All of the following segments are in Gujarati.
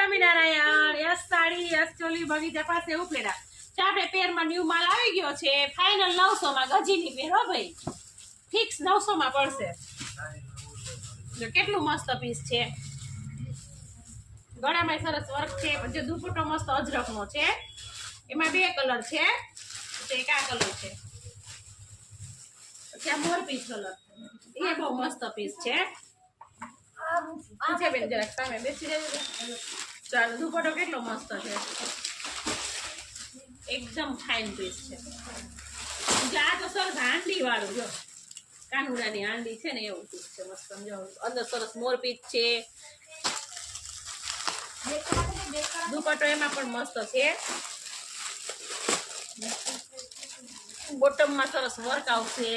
સ્વામિનારાયણ. યસ સાડી, યસ ચોલી બગીચા પાસે ઉપલેડા. ચાપે પેરમાં ન્યુ માલ આવી ગયો છે. ફાઇનલ 900 માં ગજીની પેર હો ભાઈ. ફિક્સ 900 માં પડશે. જો કેટલું મસ્ત પીસ છે. ગળામાં સરસ વર્ક છે. જે દુપટ્ટો મસ્ત અજરકનો છે. એમાં 2 કલર છે. એક આ કલર છે. પછી આ મોર પીસ કલર. એ બહુ મસ્ત પીસ છે. છે બેન જરાક સામે બેસી રહેજો. ચાલો દુપટ્ટો કેટલો મસ્ત છે. એકદમ ફાઇન પીસ છે. આ તો સરસ હાંડી વાળું જો કાનુડાની હાંડી છે ને એવું પીસ છે મસ્ત. સમજો અંદર સરસ મોર પીસ છે. દુપટ્ટો એમાં પણ મસ્ત છે. બોટમમાં સરસ વર્ક આવશે.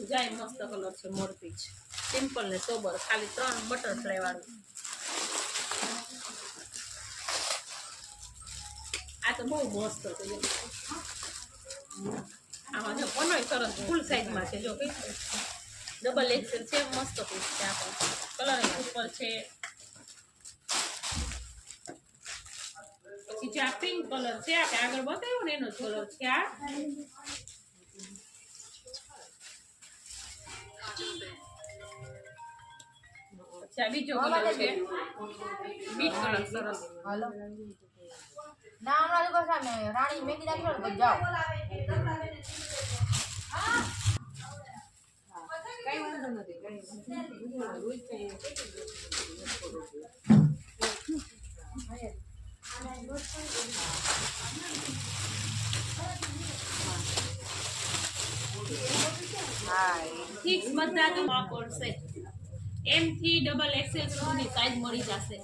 જાય મસ્ત કલર છે. મોર પીચ સિમ્પલ ને સોબર. ખાલી 3 બટરફ્લાય વાળું. આ તો બહુ મસ્ત છે. આમાં જો કોનોય સરસ ફૂલ સાઈઝમાં છે. જો કઈ ડબલ એક્સેલ છે. મસ્ત પીસ છે. આ પણ કલર ઉપર છે. પછી જે આ પિંક કલર છે આપણે આગળ બતાવ્યું ને એનો કલર છે. આ બીજો કલર છે. બીટ કલર સરસ. હાલો ના હમણાં લોકો સામે રાણી મેગી નાખી તો જાઓ. કઈ વાંધો નથી. ફિક્સ બધા તો પડશે. M થી ડબલ XL સુધીની સાઈઝ મળી જશે.